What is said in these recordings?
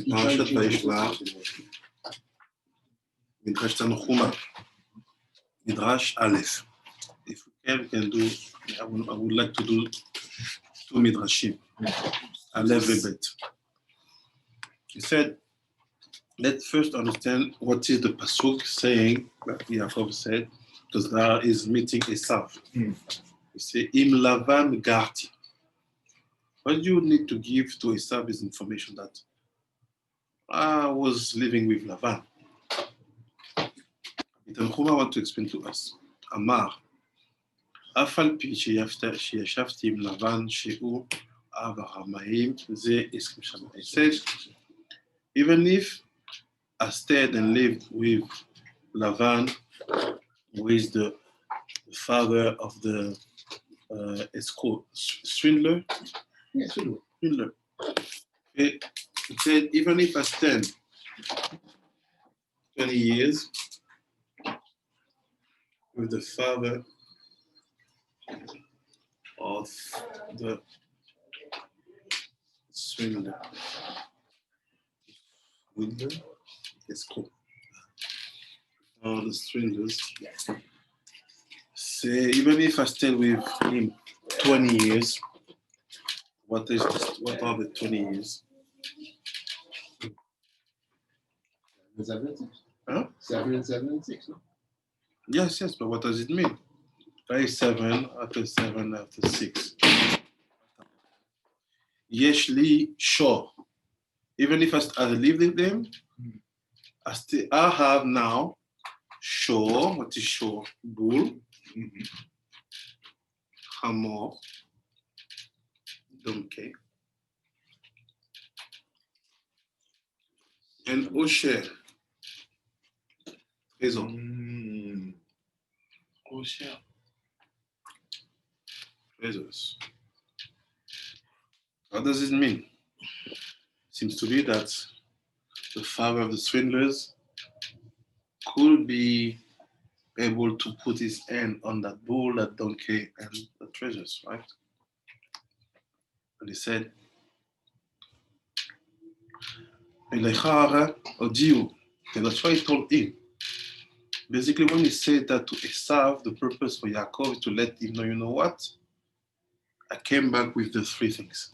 פרשת וישלח, Midrash Tanhuma, Midrash Aleph. If we can do, I would like to do two Midrashim, Aleph and Bet. He said, let's first understand what is the pasuk saying, like Yaakov said, because there is meeting Esav. He said, Im Lavan Garti. What do you need to give to Esav is information that I was living with Lavan. Tanhuma want to explain to us. Amar, Afal pi sheyashavti im Lavan she'u av ha'ramayim ze 20 shana. It says, even if I stayed and lived with Lavan, who is the father of the swindler. Yes, swindler. It said, even if I stayed 20 years with the father of the swindler. Swindler? It's cool. The swindlers. Say, even if I stayed with him 20 years, what are the 20 years? 7 and 6. Huh? 7 and 7 and 6, no? Yes, but what does it mean? 7 after 7 after 6. Yeshli shor. Even if I live with them, I have now shor. What is shor? Bull. Hamor. Donkey. And Osher. Trésor. Osher. Treasures. What does it mean? Seems to be that the father of the swindlers could be able to put his hand on that bull, that donkey, and the treasures, right? And he said, and that's why he told him. Basically, when he said that to Esav, the purpose for Yaakov is to let him know, you know what? I came back with the 3 things.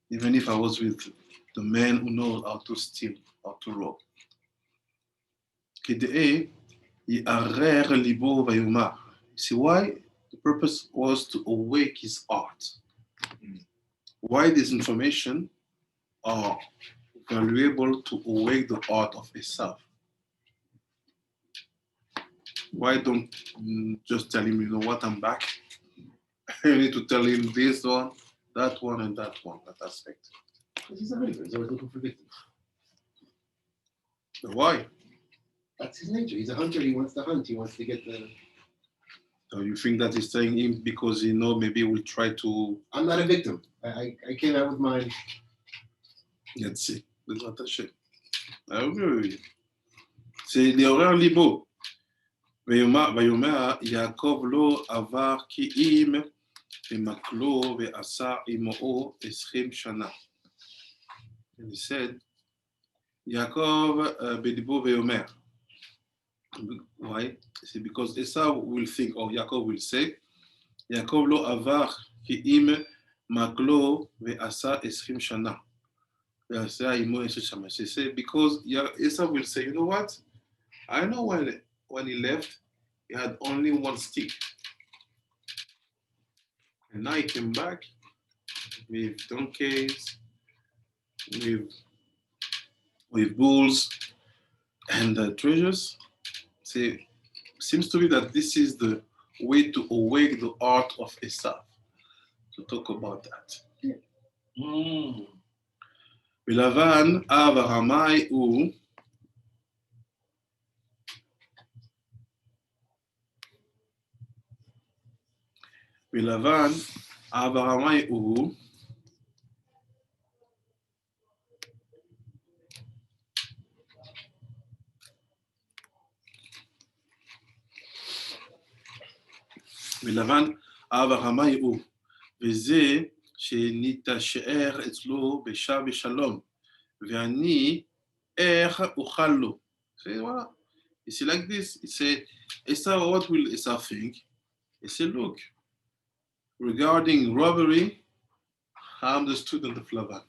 Even if I was with the man who knows how to steal, how to rob. See why? The purpose was to awake his heart. Why this information are valuable to awake the heart of Esav. Why don't just tell him, you know what, I'm back. You need to tell him this one, that one, and that one, that aspect. He's a hunter. He's always looking for victims. Why? That's his nature. He's a hunter. He wants to hunt. He wants to get the... So you think that he's telling him because he know maybe we'll try to... I'm not a victim. I came out with mine. Let's see. I agree with you. C'est l'horreur libo. ויאמר יעקב לא עבר כי אם במקלו ועשה עמו 20 שנה. And he said, Yaakov בדיבור ויאמר. Why? See, because Esau will think, or Yaakov will say, Yaakov לא עבר כי אם מקלו ועשה 20 שנה. ועשה עמו 20 שנה. She said, because Esau will say, you know what? I know when he left, he had only 1 stick. And now he came back with donkeys, with bulls, and treasures. See, seems to be that this is the way to awake the heart of Esav. To talk about that. Bilavan avaramai u Bilavan avaramai u ולבן אב הרמאי הוא, וזה שנתשאר אצלו בשעה בשלום, ואני איך אוכל לו. So, voilà. It's like this. It's what will Esau think? He said, look, regarding robbery, I'm the student of Lavan.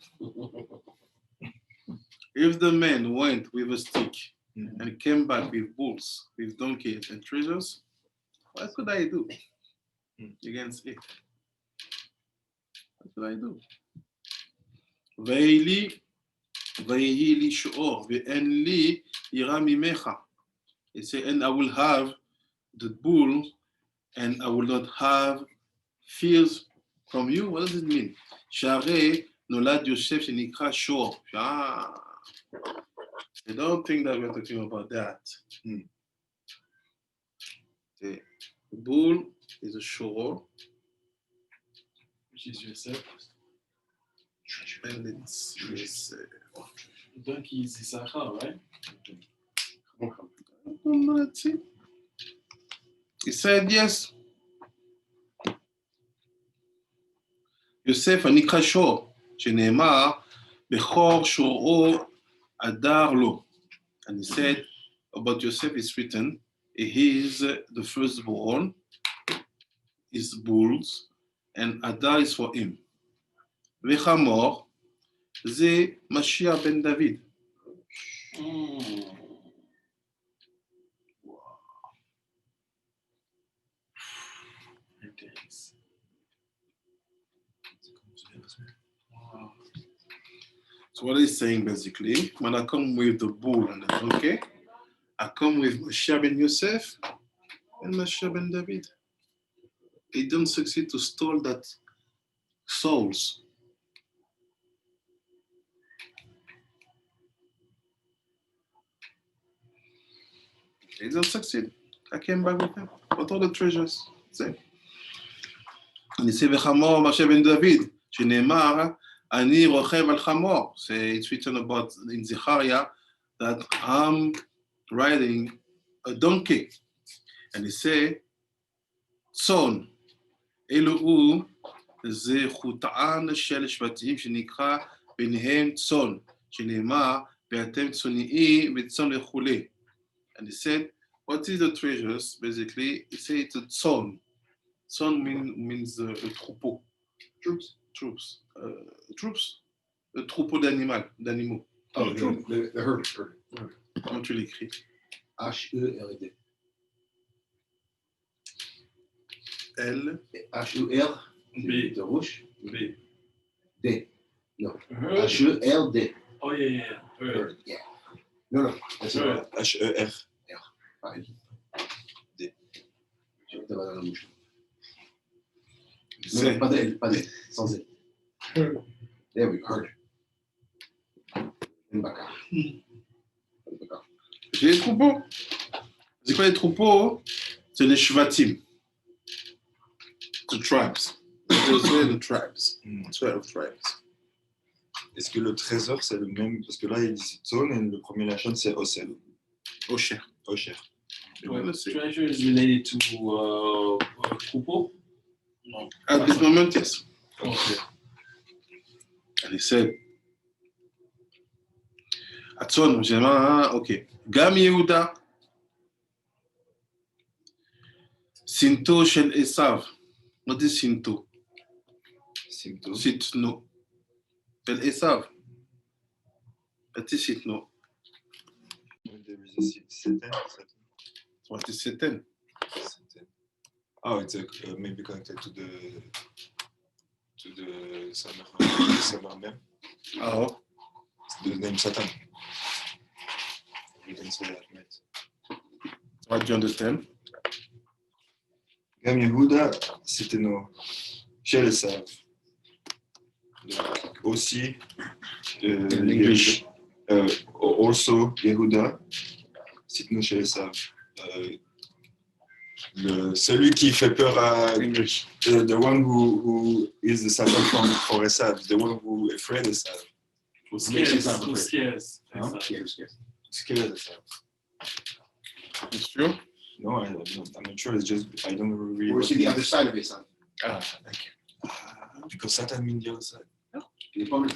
If the man went with a stick and came back with bulls, with donkeys and treasures, what could I do against it? What could I do? ויהי לי שאור, ואין לי יראה ממך. He said, and I will have the bull, and I will not have fears from you. What does it mean? שהרי נולד יוסף שנקרא שור. I don't think that we're talking about that. The bull is a shore. Which is Yosef. And it's Donkey is Issachar, right? let's see. He said yes. יוסף הנקרא שור, שנאמר, בכור שורו הדר לו. And he said about Yosef is written, he is the firstborn, is bulls, and Adar is for him. וחמור, זה משיח בן דוד. So what he's saying basically, when I come with the bull and the donkey, I come with Mashiach ben Yosef and Mashiach ben David. He don't succeed to steal that souls. He don't succeed. I came back with him. What all the treasures? Same. And he said, "V'chamor Mashiach ben David," שנאמר, אני רוכב על חמור. So it's written about in Zechariah that I'm riding a donkey. And he say, צאן, אלו הוא זכותן של שבטים שנקרא ביניהם צאן, שנאמר, ואתם צאניים וצאן וכולי. And he said, what is the treasures? Basically, he said it's a tzon. Tzon means a troupeau. Troops. Le troupeau d'animaux. Oh, the herd. Comment tu l'écris? H-E-R-D. L. H-E-R. De rouge. B. D. No. Herd. H-E-R-D. Oh, yeah. Herd. Yeah. No. That's Herd. H-E-R. pareil. D. J'ai mis ta main dans la bouche. Non, pas d'L, sans L. Herd. There we go. Herd. Mbaka. J'ai les troupeaux. C'est quoi les troupeaux? C'est les shvatim. The tribes. Those are the tribes. 12 tribes. Est-ce que le trésor, c'est le même? Parce que là, il dit Tzon et le premier lachon, c'est Osel. Osher. Osher. Treasure is related to troupeau? No. At this moment, yes. Okay. And he said, Atzon, okay. Gam Yehuda, Sinto shel Esav. What is Sinto? Simto. Sitno. Shel Esav. What is Sitno? There is a Satan. What is Satan? Oh, it's maybe connected to the summer mem. Oh. The name Satan. We can say that, mate. What do you understand? Gam Yehuda, c'était nos chez les Saves. Aussi, English. Also Yehuda, c'est nos chez les Saves. Celui qui fait peur à English. the one who is the Satan for Esav, the one who is afraid of Esav. Who scares? Huh? Scared Esav. You sure? No, I'm not sure. It's just I don't really. Or see the other side of his son. Thank you. Because Satan means the other side. Il est pas bleu.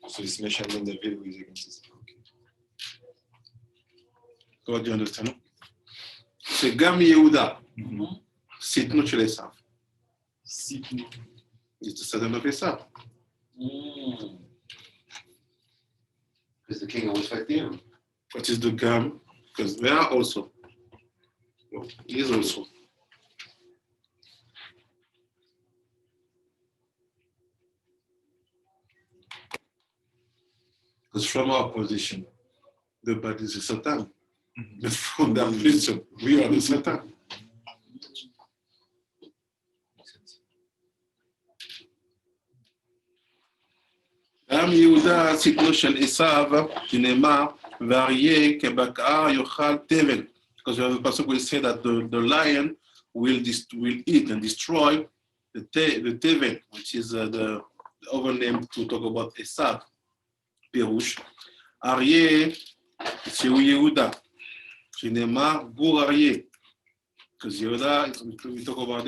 So it's mentioned in the video is against us. Okay. So what do you understand? C'est Gam Yehuda. Sitnu chez les Sav. Sitnu. It's the Satan of Esav. Because the king always fight them. What is the Gam? Because they are also. Well, he is also. Because from our position, the body is the Satan. But from their position, we are the Satan. גם יהודה סיפור של עשיו, שנאמר, ואריה כבקעה יאכל תבל. Because we have a passage where it says that the lion will eat and destroy the Teven, which is the other name to talk about Esav. פירוש, אריה שהוא יהודה, שנאמר גור אריה. Because Yehuda, we talk about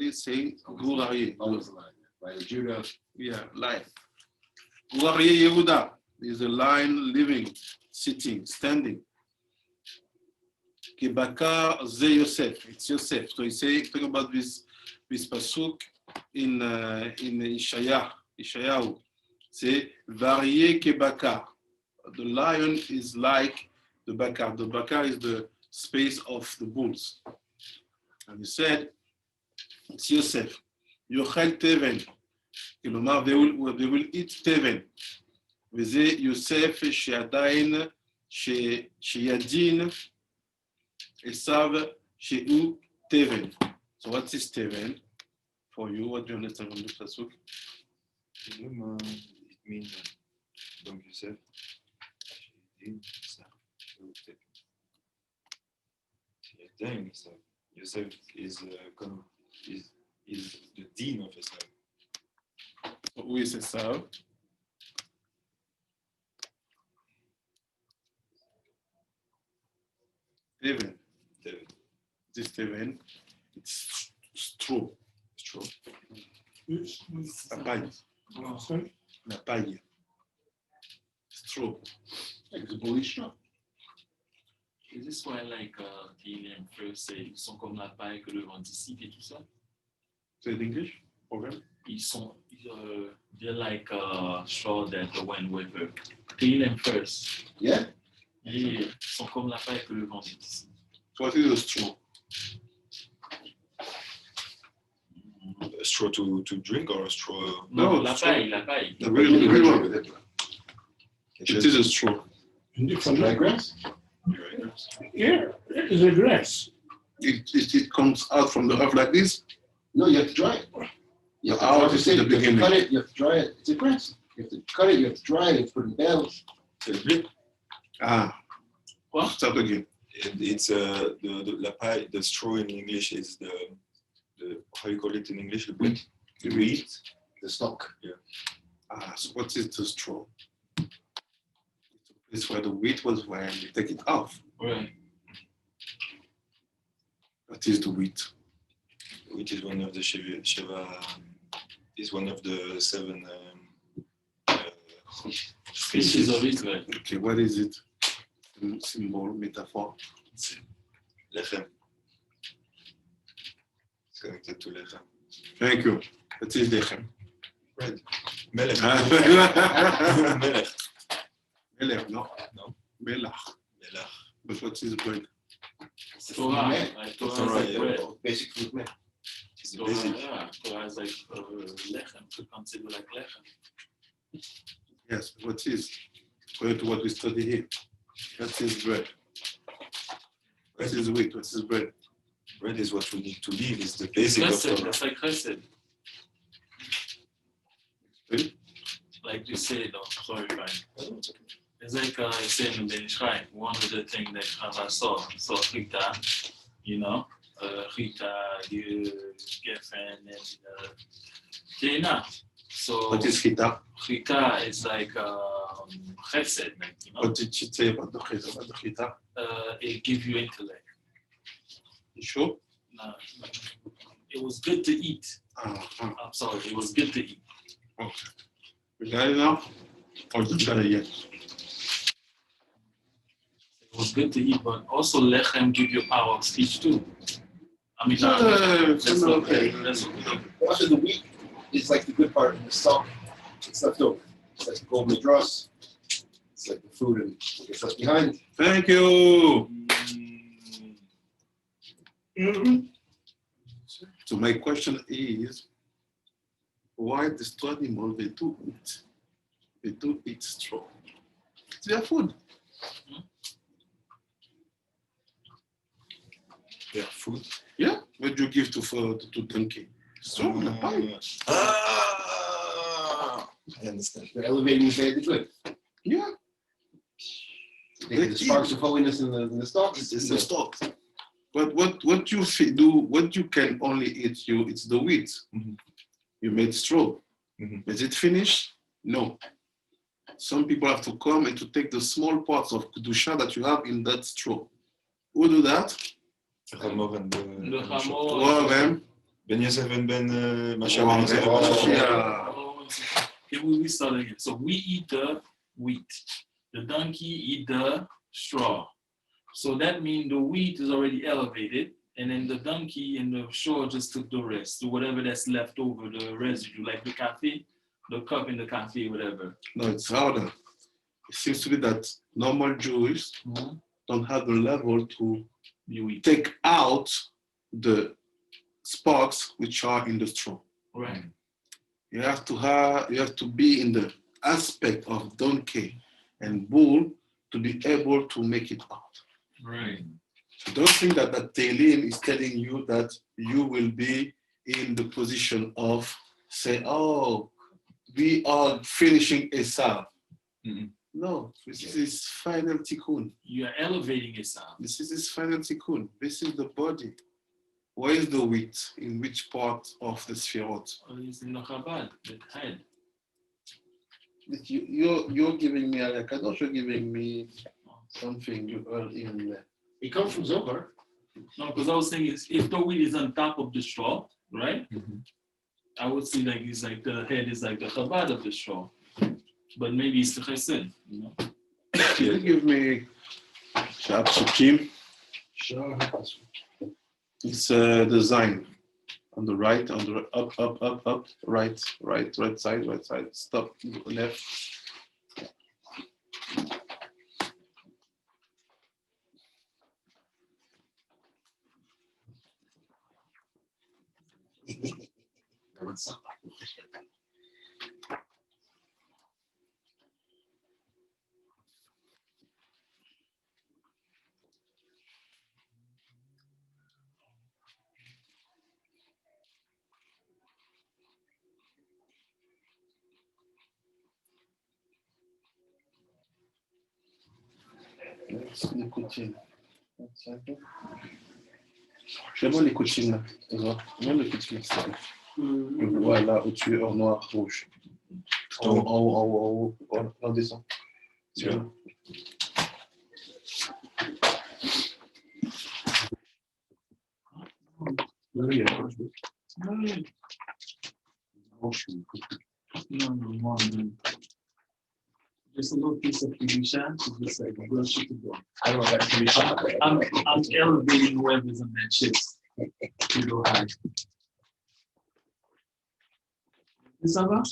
it, say גור אריה. By Judah. Yeah, lion. גור אריה יהודה is a lion living, sitting, standing. כי בקר זה יוסף, it's Yosef. So he say, talking about this pasuk in Yeshayahu. Say, ואריה כבקר. The lion is like the bakar. The bakar is the space of the bulls. And he said, it's Yosef. יאכל תבן. כלומר, they will eat תבן. וזה יוסף שעדיין, שידין עשיו שהוא תבן. So what is תבן? For you, what do you understand from the pasuk? It means donc Yosef. Yosef is the dean of Esau. Who is Esau? Teven. This Teven, it's straw. Straw. La paille. La paille. Straw. Like the bullish straw. Is this why like Teven first say ils sont comme la paille que le vent dissipe et tout ça? Say it in English? Program? They're like straw that the wind whipper. Teven first. Yeah? Ils sont comme la paille que le vent dissipe. So what is a straw? A straw to drink or a straw? No, No, la straw. paille, la paille. The real one. With it. It is a straw. Dry grass? Yeah, it is a grass. It comes out from the earth like this. No, you have to dry it. You have to, Oh, dry this it. is the You have to beginning. cut it, you have to dry it. It's a grass. You have to cut it, you have to dry it, you have to put it in bales. Ah. What? Start again. It's la paille, the straw in English is the how you call it in English? The wheat. The wheat, the stalk. Ah, so what is the straw? It's where the wheat was when you take it off. Right. What is the wheat? Which is one of the Sheva, is one of the 7 Species of Israel. Okay, what is it? Symbol, metaphor. Lechem. It's connected to Lechem. Thank you. What is lechem? Bread. Melech. Melech. Melech. No. No. Melach. Melech. But what is bread? Torah, Yeah. like Torah is Torah, like yeah. bread. Basic food, man. It's the Torah, basic. yeah, Torah is like lechem, to consider like lechem. Yes, what is? According to what we study here. What is bread? What is wheat? What is bread? Bread is what we need to live. It's the basic of Chesed, Torah. that's like chesed. Explain. Like you said, sorry, fine. It's like I said in the Shrine, one of the things that Chava saw Rita, you know, Rita, Geffen, and Dana. So What is chita? Rita is like chesed, like, you know, What did she say about the chita? About the chita? it gives you intellect. You sure? It was good to eat. I'm sorry, it was good to eat. Okay. You got it now? Or you got it yet? It was good to eat, but also lechem give you power of speech too. I mean, It's okay. that's After the wheat is like the good part, and the stalk, it's left over. It's like the golden dross. It's like the food and what gets left behind. Thank you. So my question is, why this animal they do eat? They do eat straw. It's their food. Their food. Yeah. What do you give to donkey? Straw in the pie. I understand. They're elevating the bad to good. Yeah. They get the sparks of holiness in the stalks. It's the stalk. But what you do, what you can only eat, it's the wheat. Mhm. You made straw. Mhm. Is it finished? No. Some people have to come and to take the small parts of kedusha that you have in that straw. Who do that? Chamor and Le Hamor. Two of them. Ben Yosef and Ben Masha. Wow, Ben Yosef and man. Masha. Yeah. Okay, we start again. So we eat the wheat. The donkey eat the straw. So that means the wheat is already elevated, and then the donkey and the straw just took the rest. So whatever that's left over, the residue, like the cafe, the cup in the cafe, whatever. No, it's harder. It seems to be that normal Jews don't have the level to You eat. take out the sparks which are in the straw. Right. You have to be in the aspect of donkey and bull to be able to make it out. Right. Don't think that Teven is telling you that you will be in the position of say, oh, we are finishing Esav. Mhm. No, this is his final tikkun. You are elevating yourself. This is his final tikkun. This is the body. Where is the wheat? In which part of the sphirot? It's in the Chabad, the head. You're giving me a kadosh, you're giving me something you heard in there. It comes from Zohar. No, because I was thinking, if the wheat is on top of the straw, right? Mhm. I would see like it's like the head is like the Chabad of the straw. But maybe it's the Chesed, you know? Can you give me Psukim? Sure. It's a design on the right, on the up, right side, stop, left. Les coutines. Fais-moi les coutines là. Mets les coutines. Voilà, au-dessus, en noir, rouge. En haut, on descend. Yeah. No. Just a little piece of Kedusha, just like a little shit to go. I don't know if that can be shot. I'm elevating whoever's on that shit to go high. Isaba,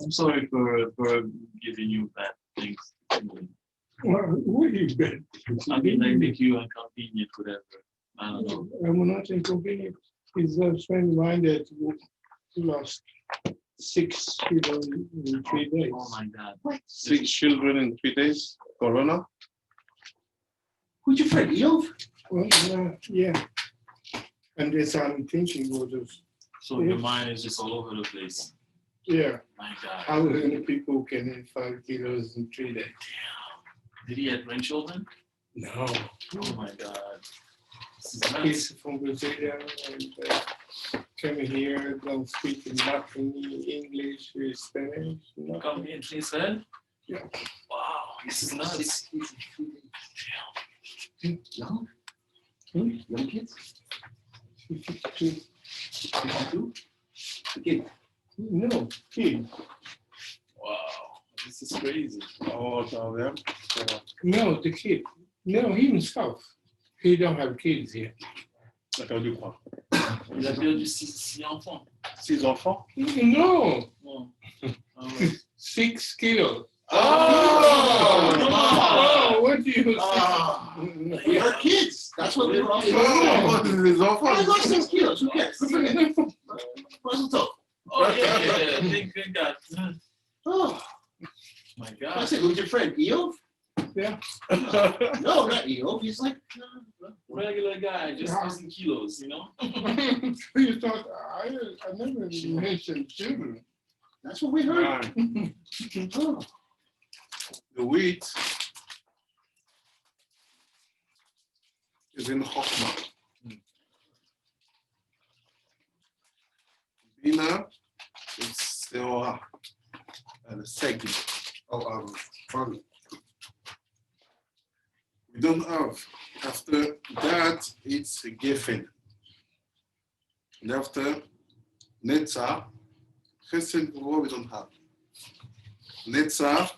I'm sorry for giving you bad things. Well, where you been? I mean, I make you inconvenient, whatever. I don't know. I'm not inconvenient. He's a friend of mine that lost 6 people in 3 days. Oh my God. 6 children in 3 days. Corona. Who'd you find? Eov? Well, yeah. And this I'm thinking was just, So your mind is just all over the place. yeah, My God. how many people can eat 5 kilos in 3 days? Did he have grandchildren? No. Oh my God. This is nuts. He's from Brazil and came here, don't speak nothing English, Spanish. Nothing. Come here, please, man. Yeah. Wow, this is nuts. Young? Hmm? Young kids? 52. 52? Kid. No, kid. Wow, this is crazy. All of them. No, the kid. No, he himself. He don't have kids here. Il a perdu quoi? Il a perdu 6 enfants. 6 enfants? No, Bon. Ah ouais. 6 kilos. Oh! What do you Ah. say? We are kids. That's what we were all Oh, les I enfants. lost 6 kilos. Who cares? Wasn't tough. Oh, yeah. Thank God. Oh, My I God. said, who's your friend? Eov? Yeah. No, not Eov. He's like, Regular guy, just losing kilos, you know? You thought I never mentioned children. that's what we heard. Right. Oh. The wheat is in Chokhmah. Bina is Seorah, and Segi. Funny. We don't have. After that, it's Geffen. And after Netzah, Chesed Gvura we don't have. Netzah,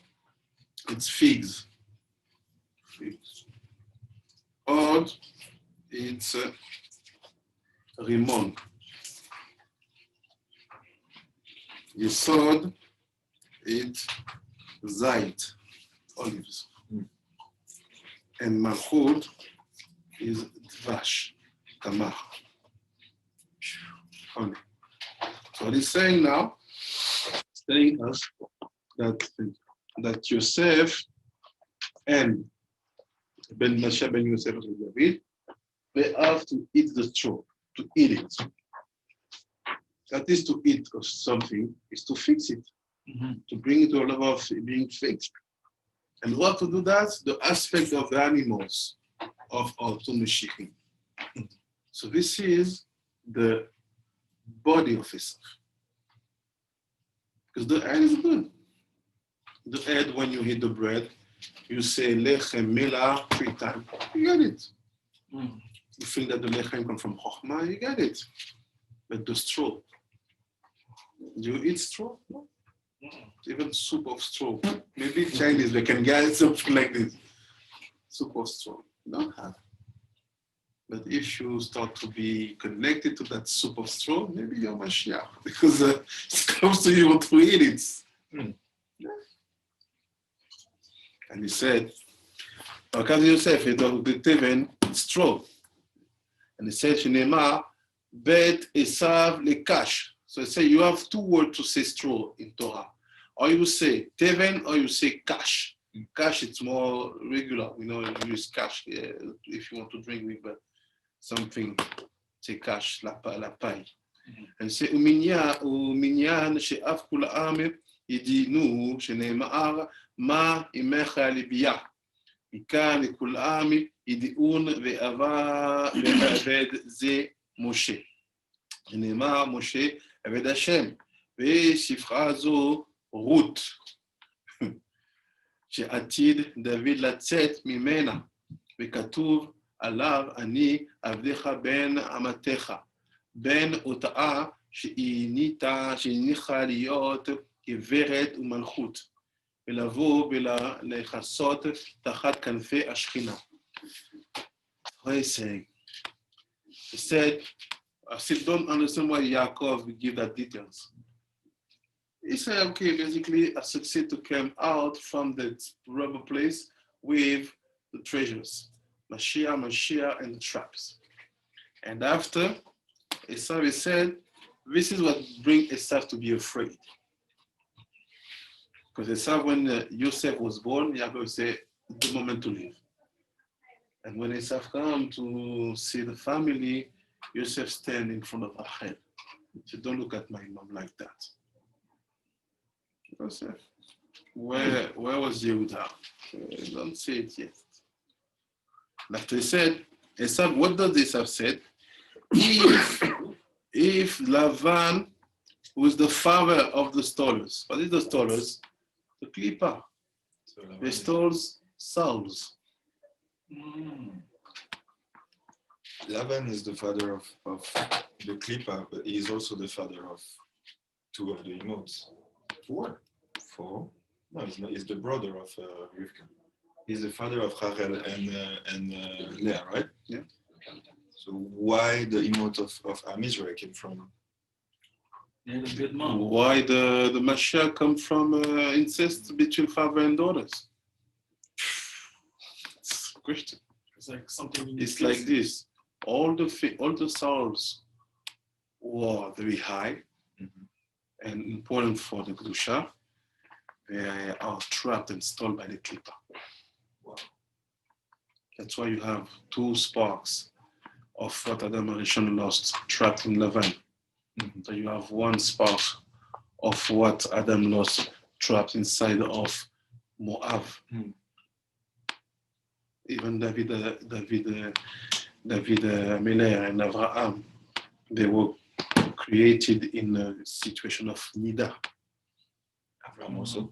it's figs. Figs. Od, it's Rimon. Yesod, it's Zait, olives. And Malchut is Dvash, Tamar. Honey. So what he's saying now, telling us that Yosef and Ben Moshe Ben Yosef and David, they have to eat the straw, to eat it. That is to eat of something, is to fix it, to bring it to a level of being fixed. And what to do that? The aspect of the animals of our Mashiach. So this is the body of Esau. Because the head is good. The head, when you eat the bread, you say lechem milah 3 times. You get it. You feel that the lechem comes from Chokhmah, you get it. But the straw, do you eat straw? No. Even soup of straw. Maybe Chinese, they can get something like this. Soup of straw. You don't have. But if you start to be connected to that soup of straw, maybe you're Mashiach. Because it comes to you to eat it. Yeah. And he said, Akav Yosef, the Teven, straw. And he said, Shinema, Bet Esav Lekash. So I say you have 2 words to say straw in Torah. Or you say Teven or you say kash. Kash, it's more regular. You know, you use kash if you want to drink with something. Say kash, la paille. And say uminyan she'af kul ha'am yidinu shene'emar ma imecha libiyah. מכאן לכול העם ידעון ועבד זה משה. שנאמר משה עבד השם, ושפחה זו רות, שעתיד דוד לצאת ממנה, וכתוב עליו אני עבדך בן אמתך, בן אותה שהניחה להיות גברת ומלכות. ולבוא ולחסות תחת כנפי השכינה. What is saying? He said, I still don't understand why Yaakov give that details. He said, okay, basically, I succeed to come out from the rubber place with the treasures, Mashiach, and the traps. And after, Esau said, this is what brings Esau to be afraid. Because Esau, when Yosef was born, Yaakov said, the moment to leave. And when Esau come to see the family, Yosef stand in front of Rachel. He said, don't look at my mom like that. Yosef, where was Yehuda? Don't say it yet. After he said, Esau, what does Esau said? If Lavan was the father of the stallers, what is the stallers? The Klippa. So They stole souls. Lavan is the father of the Klippa, but he is also the father of two of the emotes. Four. Four? No, it's not. He's the brother of Rivka. He's the father of Rachel and Leah, right? Yeah. So why the emote of Am Israel came from? Yeah, a bit more. Why the Mashiach come from incest between father and daughters? It's a question. It's like something. It's like this. All the souls were very high and important for the Kedusha. They are trapped and stolen by the Klippa. Wow. That's why you have two sparks of what Adam and Rishon lost trapped in Levan. So you have one spark of what Adam lost trapped inside of Moab. Even David, Melech and Abraham, they were created in a situation of nida. Abraham also.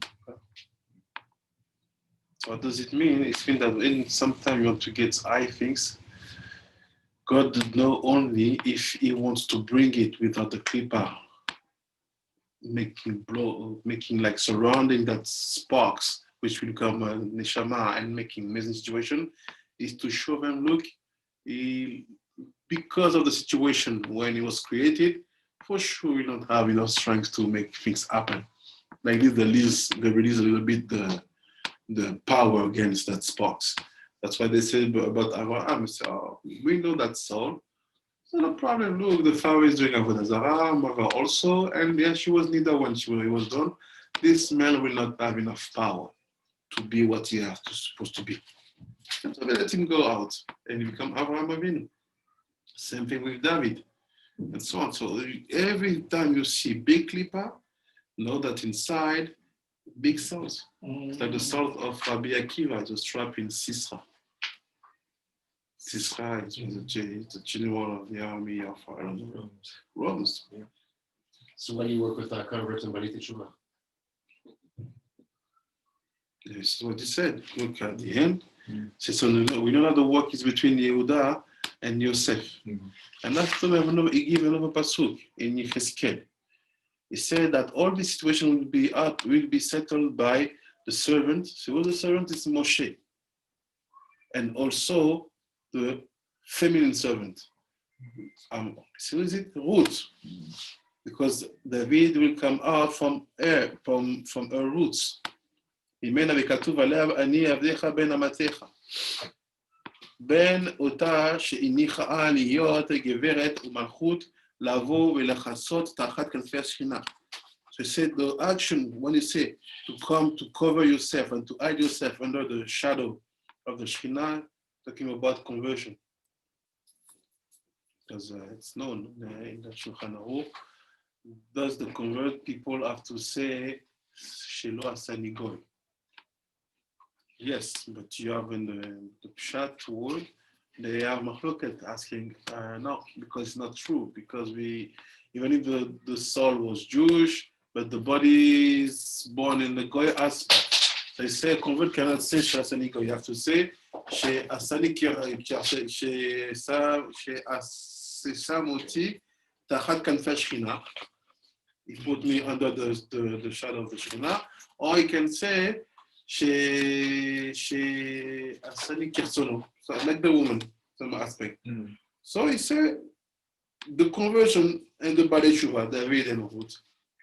So what does it mean? It means that when sometimes you want to get high things, God does know only if He wants to bring it without the clipper, making like surrounding that sparks, which will become a neshama and making amazing situation, is to show them, look, because of the situation when it was created, for sure we don't have enough strength to make things happen. Like this, they release a little bit the power against that sparks. That's why they say about Abraham, we know that soul. So no problem. Look, the father is doing Avodah Zarah, mother also, and yeah, she was neither when she was done. This man will not have enough power to be what he has supposed to be. So they let him go out, and he become Abraham Avinu. Same thing with David, and so on. So every time you see big klippa, know that inside big souls. It's like the soul of Rabbi Akiva, just trapped in Sisra. Sisra is the general of the army of Romans. Yeah. So when you work with converts and Bali Teshuva? This is what he said. Look at the end. So we know that the work is between Yehuda and Yosef. And that's why he gave another pasuk in Yecheskel. He said that all this situation will be settled by the servant. So the servant is Moshe. And also the feminine servant. So is it Ruth? Because David will come out from her roots. ממנה וכתוב עליו אני עבדך בן אמתך. בן אותה שהניחה להיות גברת ומלכות לבוא ולחסות תחת כנפי השכינה. So he said the action when you say to come to cover yourself and to hide yourself under the shadow of the Shekhinah, talking about conversion. Because it's known in the Shulchan Aruch, does the convert people have to say Shelo Asani Goy? Yes, but you have in the Pshat word, they have machloket asking, no, because it's not true. Because even if the soul was Jewish, but the body is born in the Goy aspect. So you say, a convert cannot say Shasani Goy. You have to say, She Samoti Tachat Kanfei Shechina. He put me under the shadow of the Shekhinah. Or you can say, Asani Kirsono, so like the woman, some aspect. So he said, the conversion and the Bali Shuvah, David and Ruth,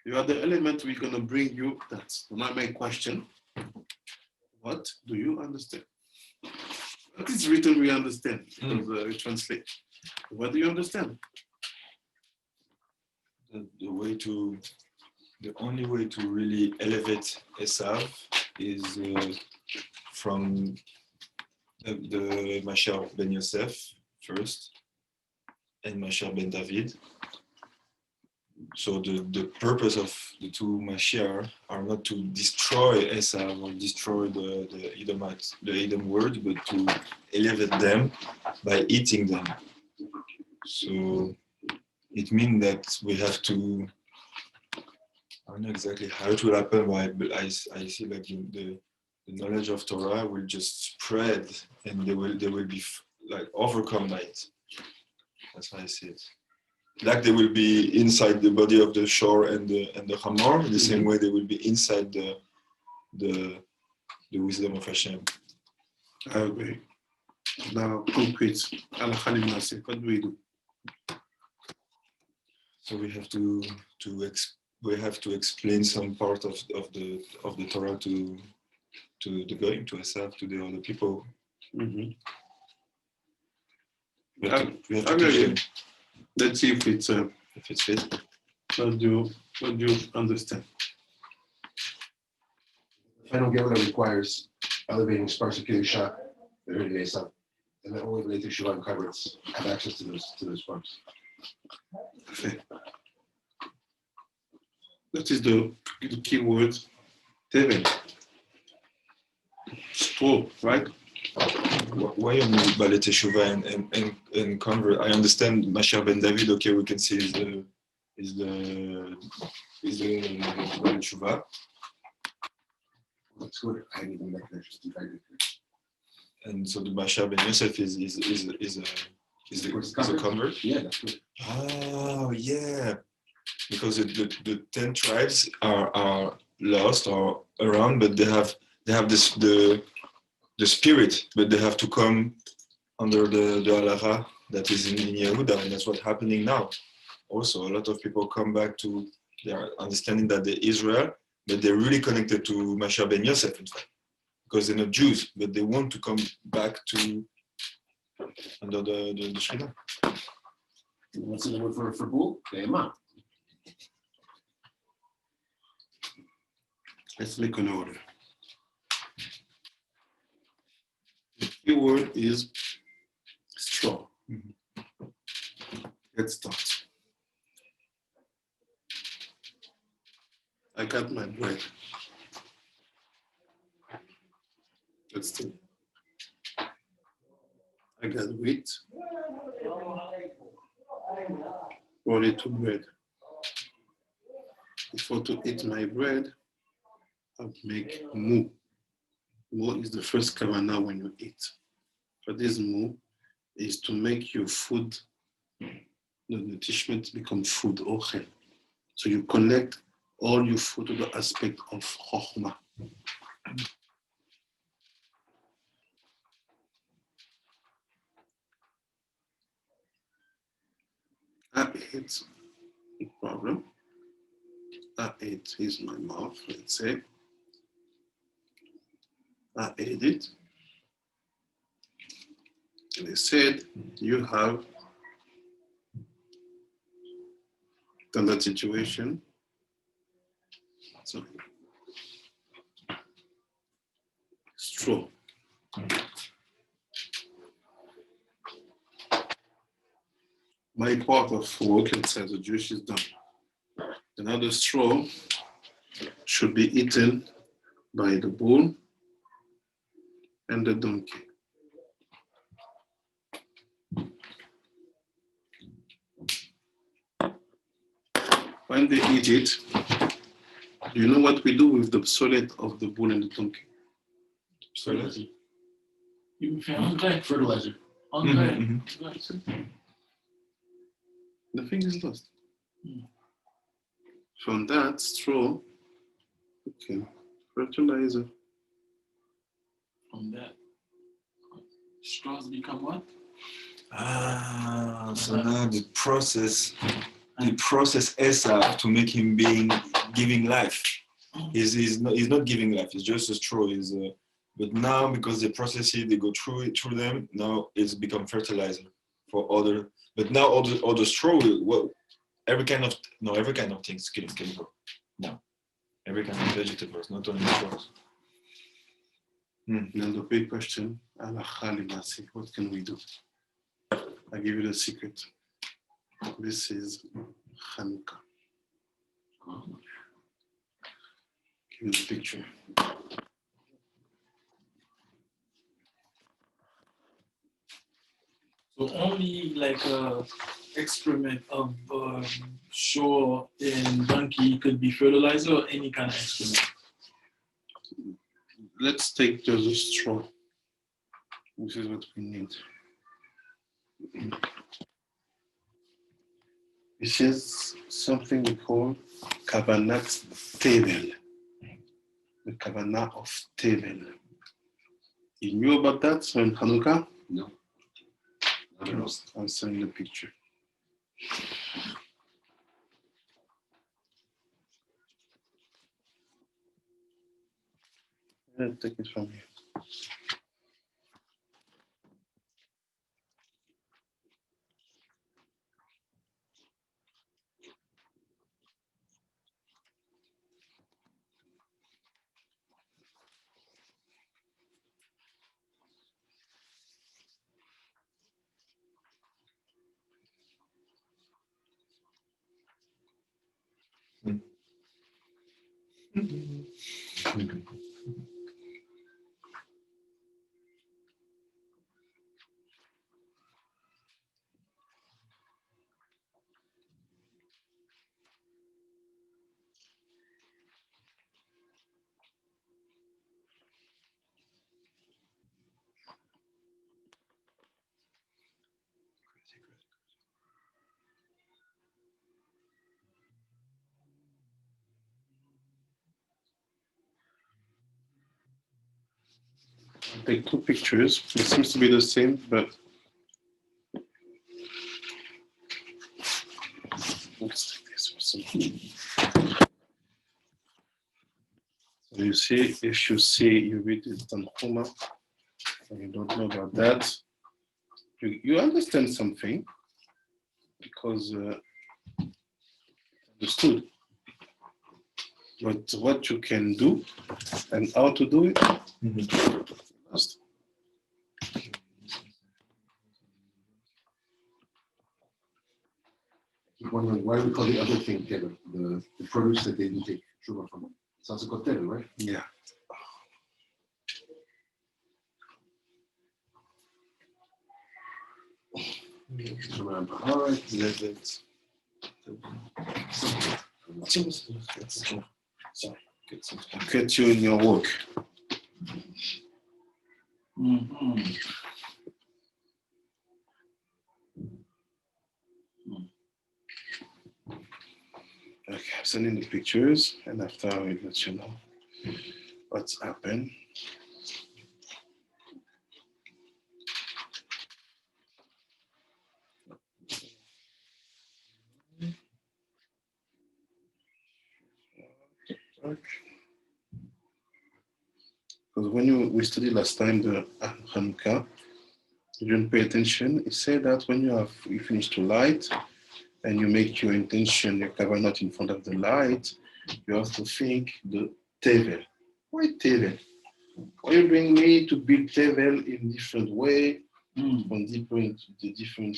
you are the element we're going to bring you that. My main question, what do you understand? What is written we understand, because we translate. What do you understand? The only way to really elevate Esav is from the Mashiach ben Yosef first and Mashiach ben David. So the purpose of the two Mashiach are not to destroy Esav or destroy the Edomites, the Edom word, but to elevate them by eating them. So it means that we have to, I don't know exactly how it will happen, but I see like the knowledge of Torah will just spread and they will be like overcome by it. That's how I see it. like they will be inside the body of the shore and the Hamor, in the same way they will be inside the wisdom of Hashem. I agree. Now, concrete, what do we do? So we have to explain some part of the Torah to the goyim, to Esav, to the other people. Mm-hmm. We have to Okay. teach them. Let's see if it's fit. what do you understand? I don't get what it requires elevating sparks of Kedusha, the Hurdy Esav, and then only later Shiva and coverts have access to those sparks. Okay. That is the key word, Teven. Straw, right? Why only Balei Teshuvah and convert? I understand Mashiach ben David. Okay, we can see is the Balei Teshuvah. That's good. I didn't even make that. And so the Mashiach ben Yosef is a convert. Yeah, that's good. Oh yeah, because the 10 tribes are lost or around, but they have this the spirit, but they have to come under the halacha that is in Yehuda, and that's what's happening now. Also, a lot of people come back to their understanding that they're Israel, but they're really connected to Mashiach ben Yosef, in fact, because they're not Jews, but they want to come back to under the Shekhinah. What's the word for bull? Be'ema. Let's make an order. The key word is straw. Let's start. I got my bread. Let's do. I got wheat. Pour it to bread. Before to eat my bread, I'll make mu. Mu is the first kavanah when you eat. But this mu is to make your food, the nourishment become food, ochel. So you connect all your food to the aspect of chokhmah. I ate, no problem. I ate is my mouth, let's say. I ate it. And they said, you have done that situation. So, straw. My part of work inside the Jewish is done. Another straw should be eaten by the bull and the donkey. When they eat it, do you know what we do with the solid of the bull and the donkey? Fertilizer. You feel Fertilizer. The thing is lost. From that straw, okay, fertilizer. From that, straws become what? So now the process Esav to make him giving life. He's not giving life. It's just a straw. But now because they process it, they go through them. Now it's become fertilizer for other. But now all the straw, every kind of things can grow. No, every kind of vegetables, not only straws. Now the big question, what can we do? I give you the secret. This is Hannuca. Give you the picture. So only like a excrement of shore and donkey could be fertilizer, or any kind of excrement. Let's take just a straw. This is what we need. This is something we call Kavanat Tevel. The Kavanah of Tevel. You knew about that in Hannuca? No. Not at all. I'll send you the picture. I'll take it from here. I'll take two pictures. It seems to be the same, but let's take this or something. So you see, if you see, you read the Tanhuma, and you don't know about that, you understand something because understood. But what you can do and how to do it, lost. Keep wondering why we call the other thing Tevel, the produce that they didn't take Truma from. It's also called Tevel, right? Yeah. Remember. All right. Levet. Get you in your work. Mm-hmm. Okay, I'm sending the pictures, and after I will let you know what's happened. Because when we studied last time the Hannuca, you didn't pay attention. It said that when you finish to light and you make your intention, your kavanah in front of the light, you have to think the Tevel. Why Tevel? Why you bring me to build Tevel in different way, from the different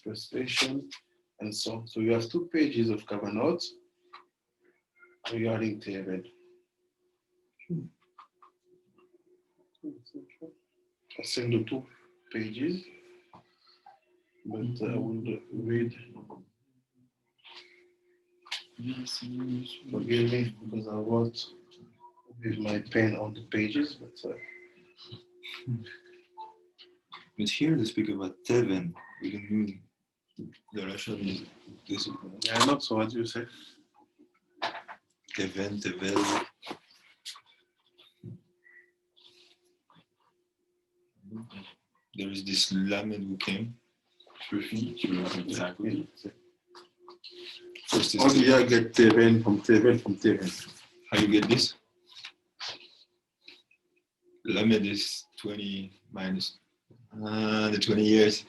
perception, and so you have 2 pages of kavanot regarding Tevel. I send the 2 pages, but I will read. Forgive me because I wrote with my pen on the pages, but here they speak about Teven with the moon. The Russian is yeah, not so. What do you say? Teven, Tevel. There is this Lamed who came. Exactly. First is How do you get Teven from Teven? how you get this? Lamed is 20 minus the 20 years.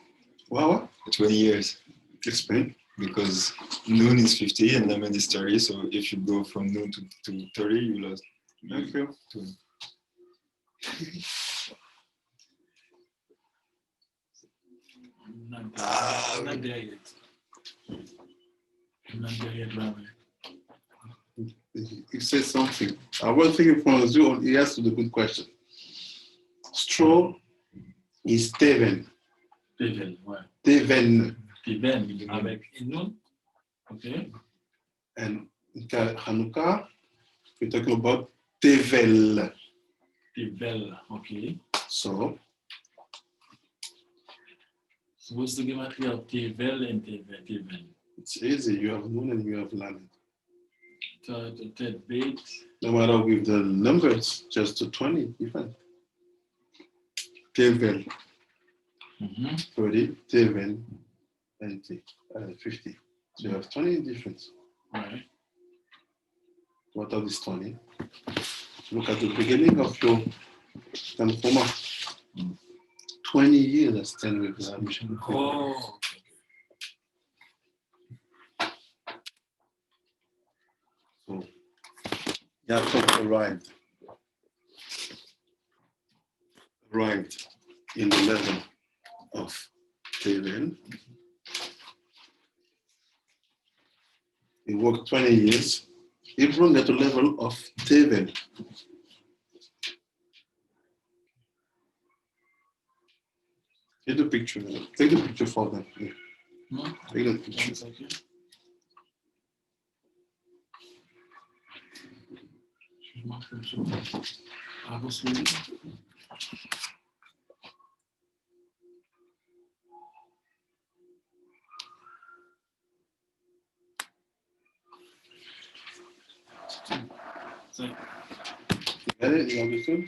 Wow, The 20 years. explain. Because noon is 50 and Lamed is 30. So if you go from noon to 30, you lost. Thank you. 20. Not there yet. Not there yet, Rabbi. He said something. I was thinking from you, he asked the good question. Straw is Teven. Tevel, ouais. Teven. Teven, avec Inon. Okay. And in Hannuca, we're talking about Tevel. Tevel, okay. So, What's the gematria of Tevel and Teven? It's easy. You have Nun and you have Lamed. the Tevel. No matter with the numbers, just to 20 even. Tevel, 30, Teven, and 50. So you have 20 difference. Right. What are these 20? Look at the beginning of your Tanhuma. 20 years I stand with that. Oh. So Yaakov arrived in the level of Teven. He worked 20 years. He brought at the level of Teven. Take the picture. Take the picture for them. Yeah. Take the picture. Got it? You understood?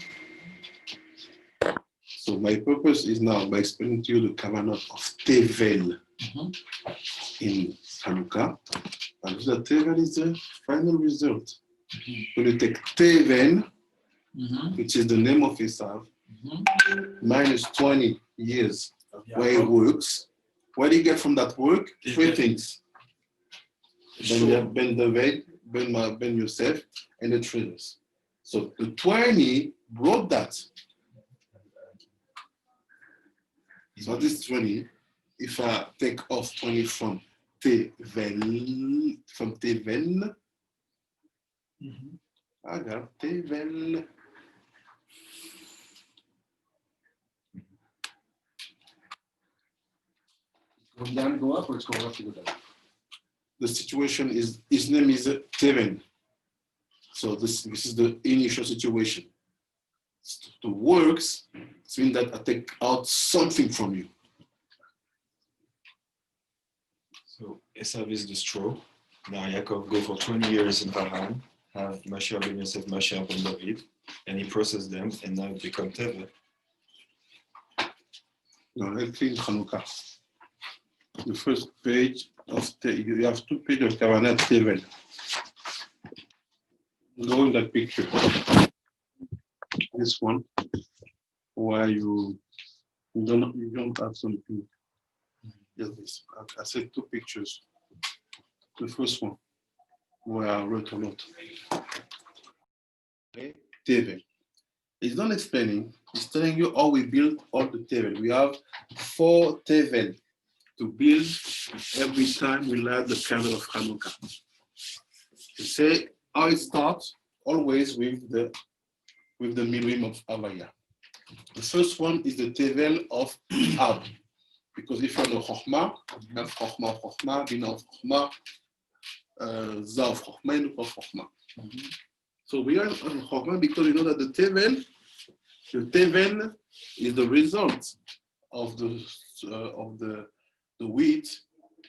So my purpose is now by explaining to you the Kavanah of Tevel in Hannuca. And the Tevel is the final result. When you take Teven, which is the name of Esav, minus 20 years where he works, what do you get from that work? Three things. Ben David, Ben Yosef, and the traders. So the 20 brought that. So this 20, if I take off 20 from Tevel, I got Tevel. Going down to go up, or it's going up to go down? The situation is, his name is Teven. So this is the initial situation. The works, it means that I take out something from you. So Esav is the straw. Now Yaakov go for 20 years in Haran, have Mashiach ben Yosef, Mashiach ben David, and he process them, and now it become Tevel. No, let's clean Hannuca. The first page of you have 2 pages of Kavanah Tevel. Go in that picture. This one, where you don't have something. Yes, this. I said 2 pictures. The first one, where I wrote a lot. Okay, Tevel. It's not explaining, it's telling you how we build all the Tevel. We have 4 Tevel to build every time we light the candle of Hannuca. You say how it starts, always with the Milim of Havaya. The first one is the Tevel of Ab. Because if you know Chochmah, you have Chochmah, Bina of Chochmah, Za of Chochmah, and of Chochmah. So we are on Chochmah because you know that the Teven is the result of the wheat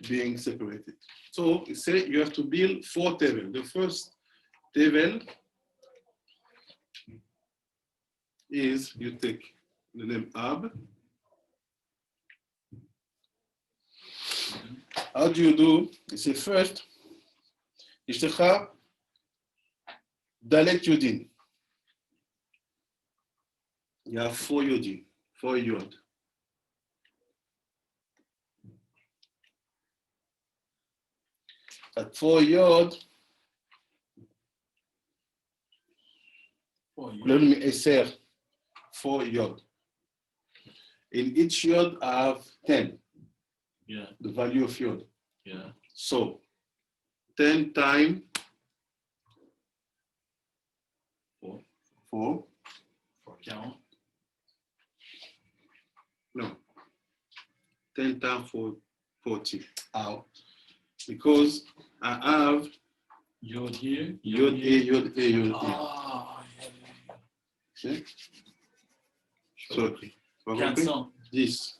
being separated. So you say you have to build 4 Tevel. The first Tevel is you take the name Ab. How do you do? You say first, Ishtecha Dalet Yodin. You have 4 Yodin, 4 Yod. At 4 Yod, let me Eser, 4 Yod. In each Yod, I have 10. Yeah. The value of Yod. Yeah. So 10 times 4. No. 10 times 4, 40. How? Because I have Yod here. Yod A, Yod A, Yod A. Ah, See? So, this,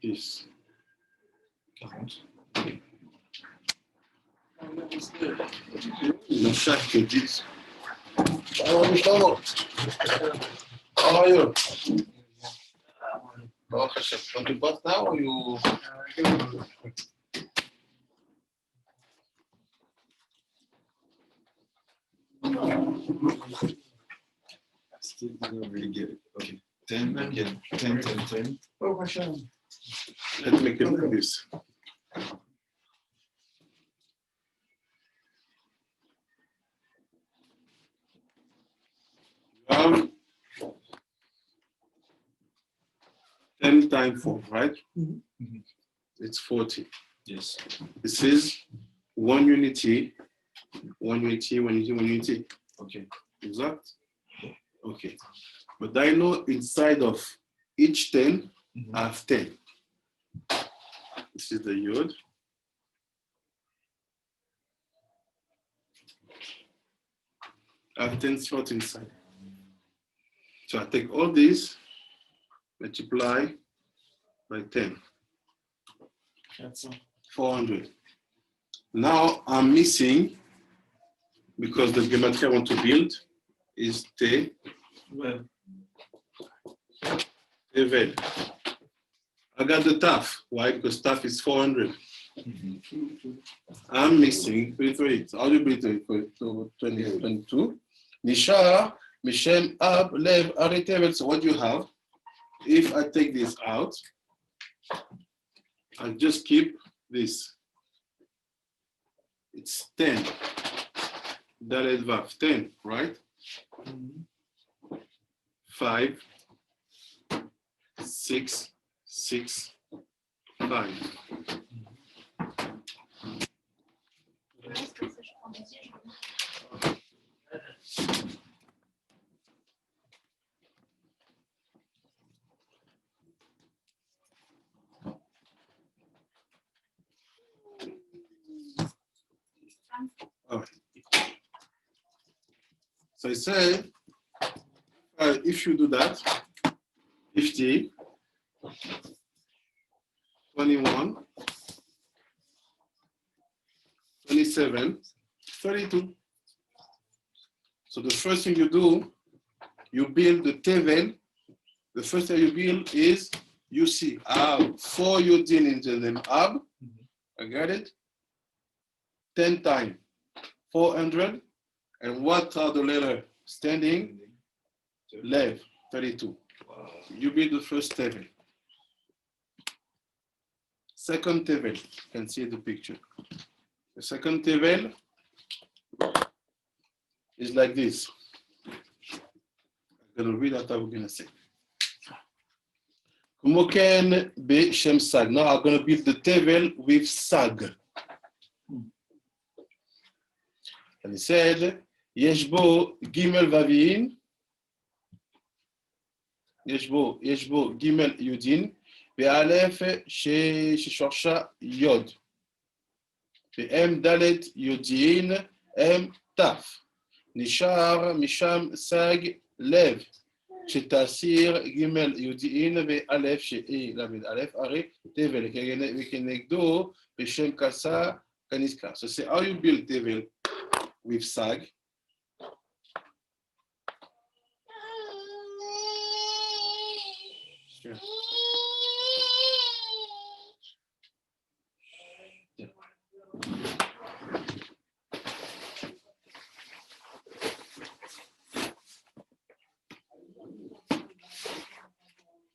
10. 40. Dans chaque 10. Hello, Shlomo. How are you? Baruch Hashem. Want to bath now or you? Still didn't really get it. Okay. 10 again. 10, 10, 10. Baruch Hashem. Let's make it like this. You have 10 times 4, right? Mhm. It's 40. Yes. This is one unity, one unity, one unity, one unity. Okay. Exact? Okay. But I know inside of each 10, I have 10. This is the yod. I have 10 slots inside. So I take all these, multiply by 10. That's 400. Now I'm missing, because the gematria I want to build is well. Tevel. I got the taf. Why? Because taf is 400. I'm missing 33. How do you build it for 2022? Nishar, Mishem, Ab, Lev, Ari, Tevel. So what do you have? If I take this out, I just keep this. It's 10. Dalet Vav, 10, right? 5, 6, 6, 5. Okay. So I say, if you do that, 50, 21, 27, 32. So the first thing you do, you build the Teven. The first thing you build is, you see, I have 4 Yodin in the name Ab. I got it? 10 times 400. And what are the letters standing? Lev, 32. Wow. You build the first Tevel. Second Tevel, you can see the picture. The second Tevel is like this. I'm going to read what I'm going to say. Kumoken be Shem Sag. Now I'm going to build the Tevel with Sag. And he said, Yeshbo Gimel Vavin. Yeshbo Gimel Yudin. Be'alef Sheshosha Yod. Be'em Dalet Yodin. Em Taf. Nishar Misham Sag Lev. שתסיר ג' יודעין ואלף שאי למד אלף הרי תבל וכנגדו בשם כסה כנזכר. So say how you build Tevel with sag. Sure.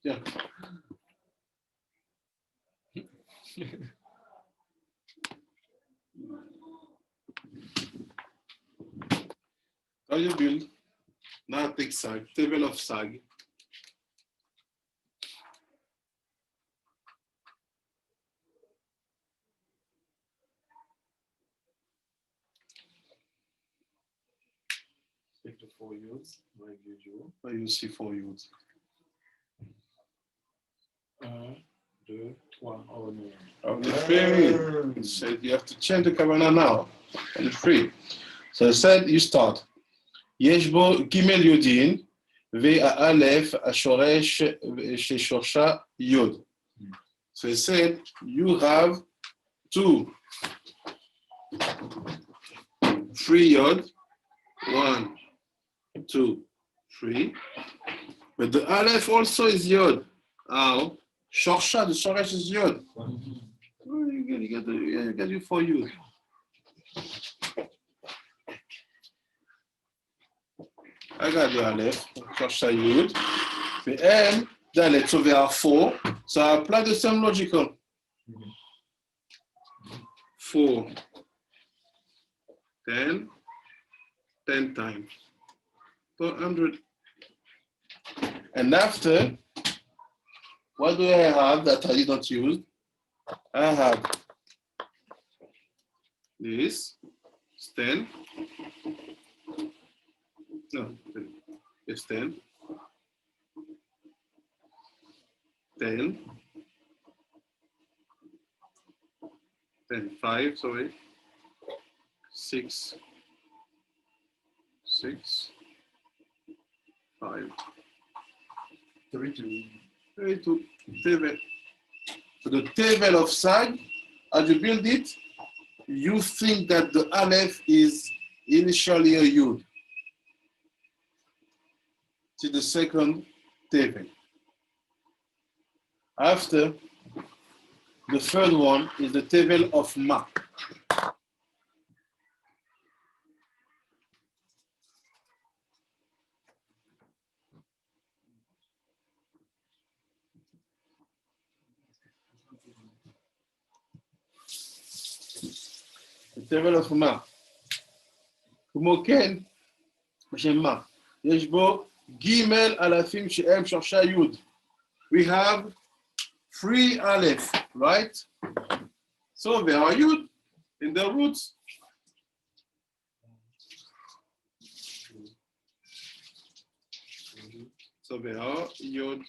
Yeah. Yeah. How you build? Now take sag, Tevel of sag. Take the 4 yods, like usual. You see 4 yods. 1, 2, 3. Oh no. On the free. So you have to change the kavanah now. On the free. So I said you start. יש בו ג' יודין והאלף השורש ששורשה יוד. So he said, you have 2, 3 yod, 1, 2, 3. But the aleph also is yod. How? Shorsha, the shoresh is yod. Oh, you get you 4 yod. I got the aleph, shorsha yod. The M, dalet, so there are 4. So I apply the same logical. 4, 10, 10 times. 400. And after, what do I have that I didn't use? I have this, 10. No, it's 10. 10. 10, 5, sorry. 6, 6, 5. 32. 32. Tevel. So the Tevel of Sag, as you build it, you think that the Aleph is initially a Yud. To the second Tevel. After, the third one is the Tevel of Ma. Tevel of Ma. כמו כן, בשם מה? יש בו ג' אלפים שהם שורשי י'. We have 3 aleph, right? So there are yud in the roots. So there are yud.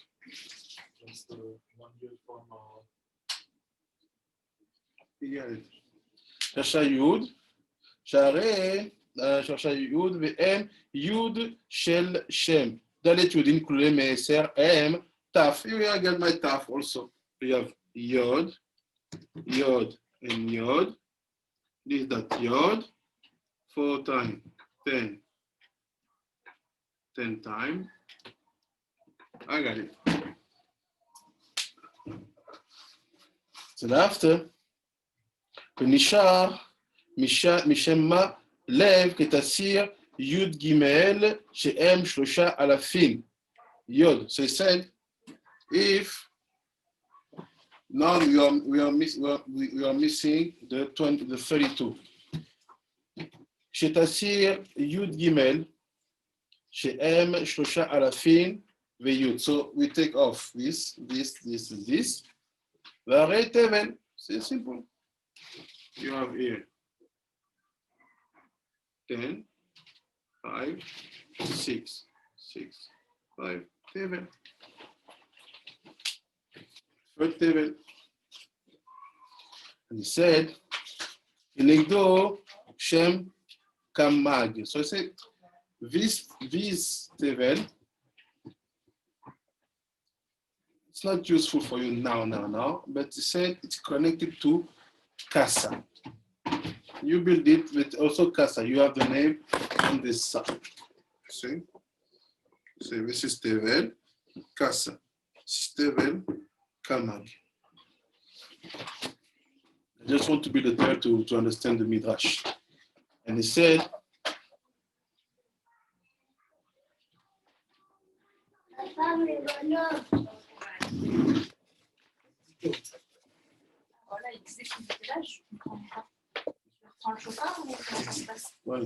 That's the 1 year from שורשי י' שהרי שורשי י' והם י' של שם. דלת י' included מעשר הם ת'. You get my ת' also. We have yod, yod, and yod. This is that yod. 4 times 10. 10 times. I got it. So after, ונשאר משם מה לב כתסיר י' ג' שהם 3,000 יוד. So he said, if now we are missing the 32. שתסיר י' ג' שהם 3,000 וי'. So we take off this, והרי תבן, c'est simple. You have here 10, 5, 6, 6, 5, Teven. First Teven. And he said, Inegdo Shem Kamag. So he said, this Teven, it's not useful for you now, but he said it's connected to Casa. You build it with also Casa. You have the name on this side. See? So this is Tevel, Casa. This is Tevel, Kamag. I just want to be the third to understand the Midrash. And he said, Voilà, il disait qu'il était là, je comprends pas. Je reprends le chauffard ou comment ça se passe? ouais,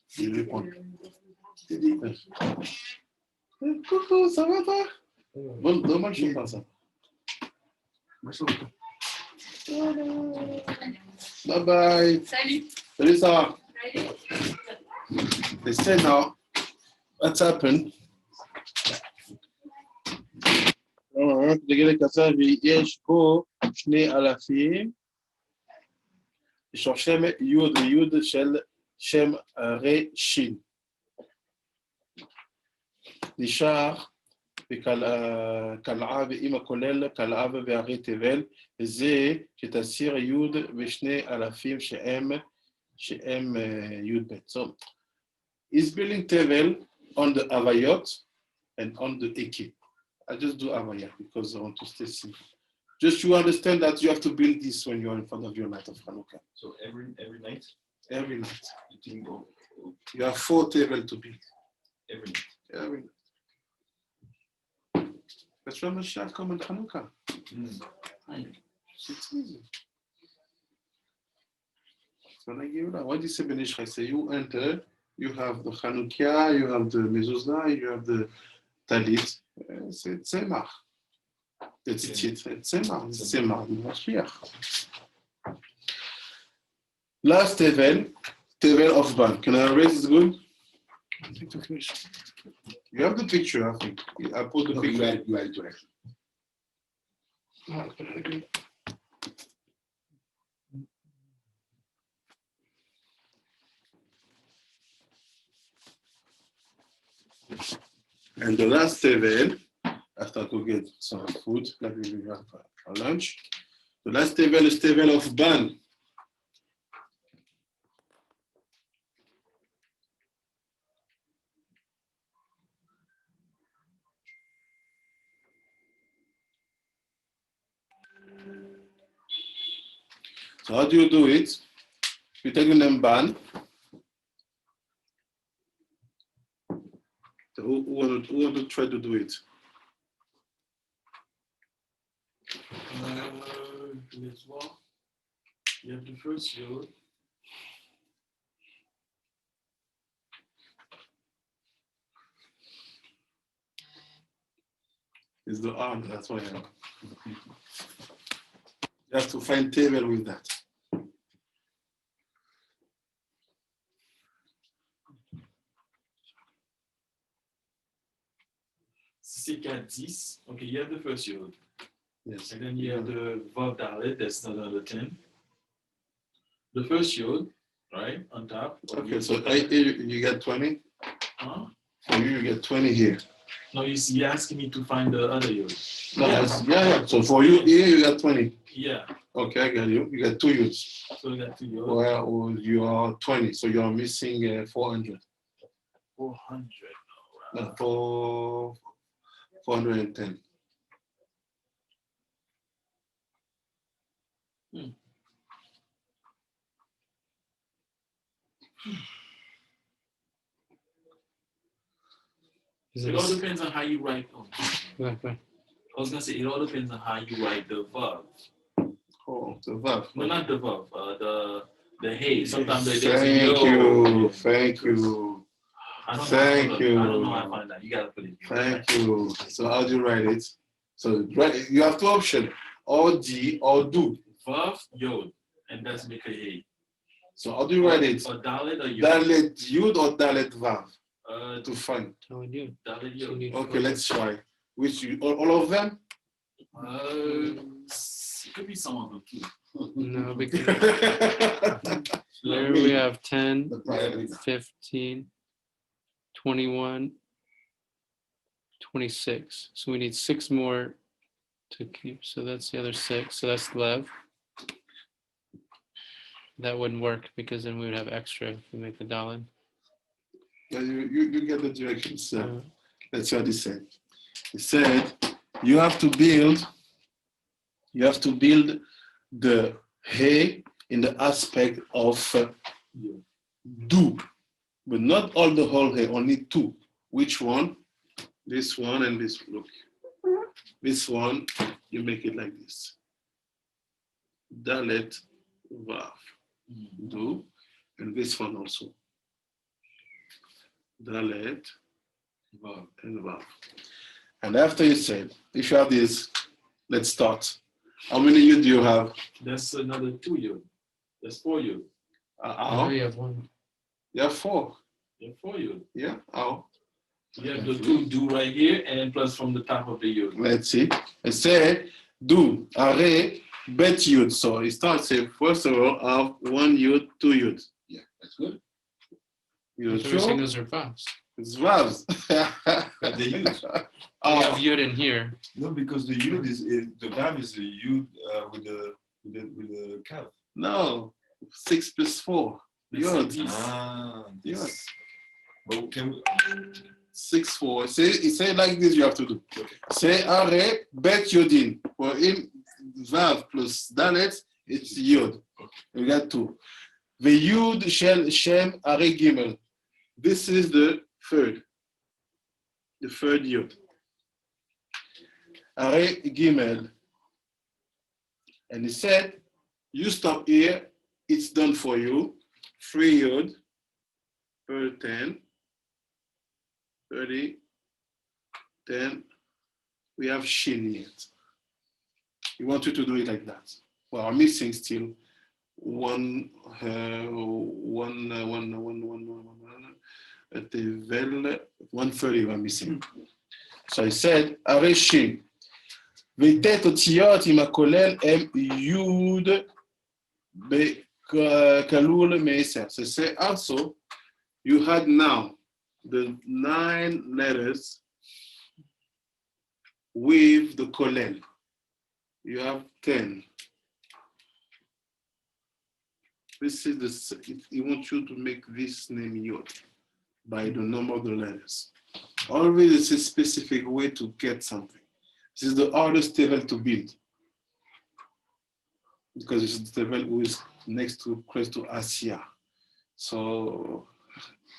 je vais prendre. Coucou, ça va toi? Bon, donne-moi le chauffard, ça. Bye bye. Salut. Salut, Sarah. Salut. They said now, what's happened? תגיד לקצר ויש פה 2,000 שורשי יוד ויוד של שם רשין. נשאר קלעה ואימא כולל קלעה ובערי תבל, וזה שתסיר יוד ושני אלפים שהם יוד בית. So, he's building Tevel on the Avayot and on the Eke. I just do Avayot because I want to stay simple. Just you understand that you have to build this when you are in front of your night of Hannuca. So every night Every night. you think of You have 4 Tevel to build. every night. Every night. That's why Mashiach come in Hannuca. It's easy. So when I give that, what do you say, Ben Ish Chai? Say you enter, you have the Hanukah, you have the mezuzah, you have the talit. C'est tzemach. The tzitzit, tzemach. Tzemach, the Mashiach. Last Tevel of Ban. Can I erase this good? You have the picture, I think. I put the No, picture. you added to it actually. And the last Tevel, after I go get some food, like we have for lunch. The last Tevel is Tevel of Ban. So how do you do it? You take the name Ban. So who want to try to do it? Let's walk. You have the first yod. It's the arm, that's why you have to find Tevel with that. C'est 4-10. Okay, you have the first yod. Yes. And then you have the Vav Dalet, that's not on the 10. The first yod, right, on top. Okay, so you get 20. Huh? For you get 20 here. No, you're asking me to find the other yod. No, yeah. So for you here, you got 20. Yeah. Okay, I got you. You got 2 youths. So we got 2 yod. Well, you are 20, so you are missing 400. 400. No, 410. It all depends on how you write them. Okay. I was gonna say it all depends on how you write the Vav. Oh, the Vav. No, not the Vav. The hey. Sometimes they Thank you. Thank you. I don't Thank know. you. I don't know how I find that. You gotta put it. Thank you. So how do you write it? So you have 2 options, or D or do. Vav yod, and that's make a hey. So how do you write it? Or dalet or yod. Dalet Yud or Dalet Vav to find. Dalet yod. Okay, let's try. Which all of them? It could be some of them too. No, because there we have 10, But probably 15, 21, 26. So we need 6 more to keep. So that's the other 6. So that's Lev. That wouldn't work because then we would have extra if we make the Dalet. Yeah, you get the directions. That's what he said. He said you have to build the hay in the aspect of do, but not all the whole hay, only 2. Which one? This one and this. Look, this one you make it like this. Dalet Vav. Do, and this one also. Dalet Vav and Vav. And after you said, if you have this, let's start. How many you do you have? That's another 2 yod. That's 4 yod. Oh, you have 1. You have 4. Yeah, 4 yod. Yeah. How? You have the 2 do right here, and plus from the top of the yod. Let's see. I say do are bet yud. So it starts say first of all of 1 yud, 2 yud. yeah, that's good. You So we're saying sure? those are Vavs. It's vavs. But they use. We have yod in here. No, because the yud is the vav is the yud with the calf. No, 6 plus 4. Yod. Ah, Yes. But can we, 6, 4. Say like this, you have to do. okay. Say are bet yodin. For him, vav plus dalet, it's yod. We got 2. The yud shel shem are gimel. This is the third yod. Are gimel. And he said, you stop here, it's done for you. 3 yod per 10, 30, 10. We have shin yet. We want you to do it like that. Well, I'm missing still one Tevel, 130 we're missing. So I said, Are shin. וט' אותיות עם הכולל הם י' בכלול מ-10. So say also, you had now the 9 letters with the kolel. You have 10. This is the, he wants you to make this name yod by the number of the letters. Always it's a specific way to get something. This is the hardest Tevel to build because it's the Tevel who is next to close to Asia. So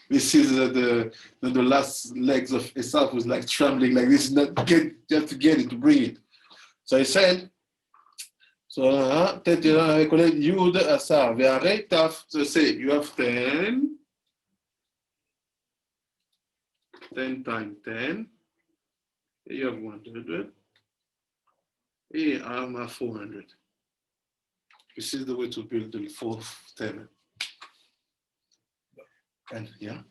this is the last legs of Esau was like trembling like this, not get just to get it, to bring it. So I said, so Yud Asar, Ve'arei Taf, so say you have 10 times 10, you have 100. Here I'm 400. This is the way to build the 4th Teven. And yeah.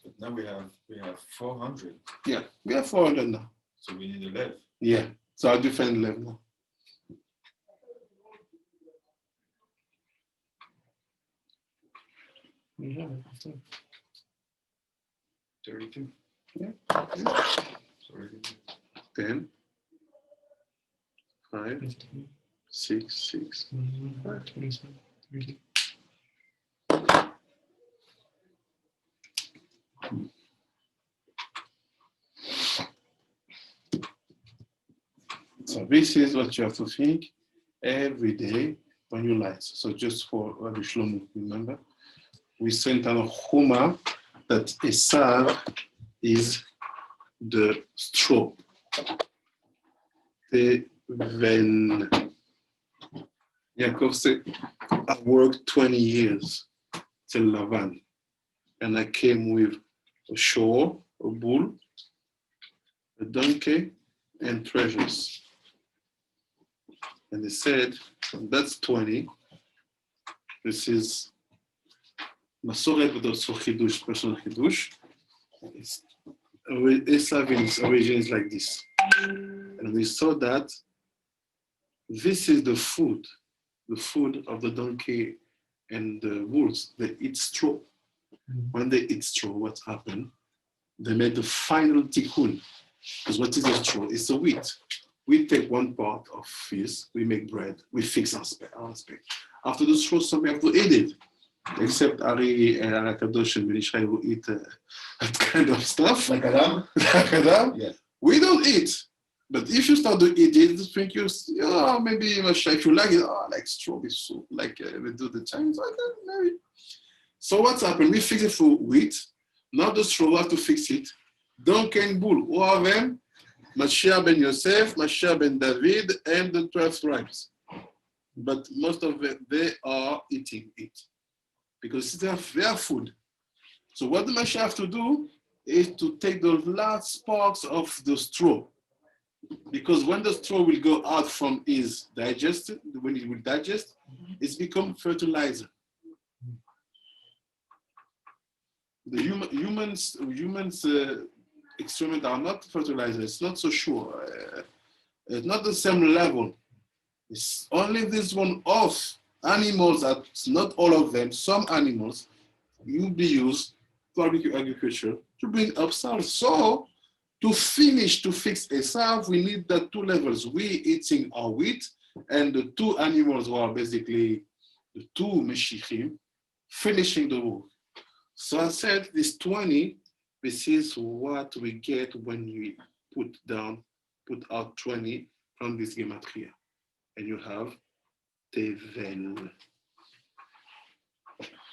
But now we have 400. Yeah, we have 400 now. So we need 11. Yeah. So I'll defend 11 now. Yeah. 32. Yeah. Sorry. 10, 5, 6, 6, 5. 27, 30. So this is what you have to think every day when you light. So just for Rabbi Shlomo, remember, we sent on a Chuma that Esav is the straw. Teven. Yaakov said, I worked 20 years till Lavan, and I came with a shore, a bull, a donkey, and treasures. And he said, that's 20. This is Masoret, but also Chidush, personal Chidush. Esav's origin is like this. And we saw that this is the food of the donkey and the wolves. They eat straw. When they eat straw, what happened? They made the final tikkun. Because what is the straw? It's the wheat. We take one part of this, we make bread, we fix our aspect. After the straw, so we have to eat it. Except Ari and Arakadosh and Benishai who eat that kind of stuff. Like Adam? Like Adam? Yeah. We don't eat. But if you start to eat it, you think maybe if you like it, like strawberry soup, like we do the Chinese, maybe. So what's happened? We fix it for wheat. Now the straw, we have to fix it. Donkey and bull, who are them? Mashiach ben Yosef, Mashiach ben David, and the 12 tribes. But most of them, they are eating it. Because they have their food. So what the Mashiach have to do is to take the last sparks of the straw. Because when the straw will go out from his digestion, when it will digest, it's become fertilizer. The humans experiments are not fertilizer. It's not so sure. It's not the same level. It's only this one of animals that not all of them. Some animals will be used for agriculture to bring up south. So to fix Esav, we need the two levels. We eating our wheat, and the two animals who are basically the two Meshichim finishing the work. So I said this 20, this is what we get when we put out 20 from this gematria. And you have Tevel.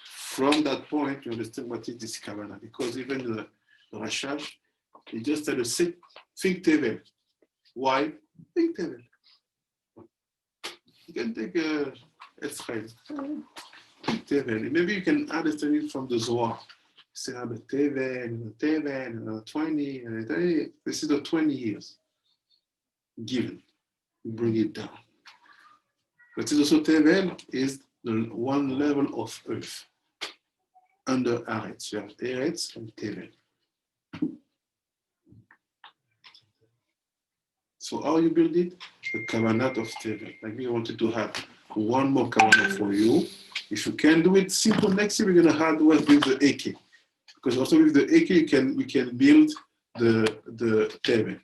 From that point, you understand what is this Kavanah, because even the Rashash, he just said, think Tevel. Why? Think Tevel. You can take Etzrael. Think Tevel. Maybe you can understand it from the Zohar. Say, Tevel, 20, and 30. This is the 20 years given. Bring it down. But it's also Tevel is the one level of earth. Under Eretz. You have Eretz and Tevel. So how you build it? The Kavanah of Tevel. Like we wanted to have one more Kavanah for you. If you can do it simple, next year we're gonna have with the AK. Because also with the AK we can build the Tevel.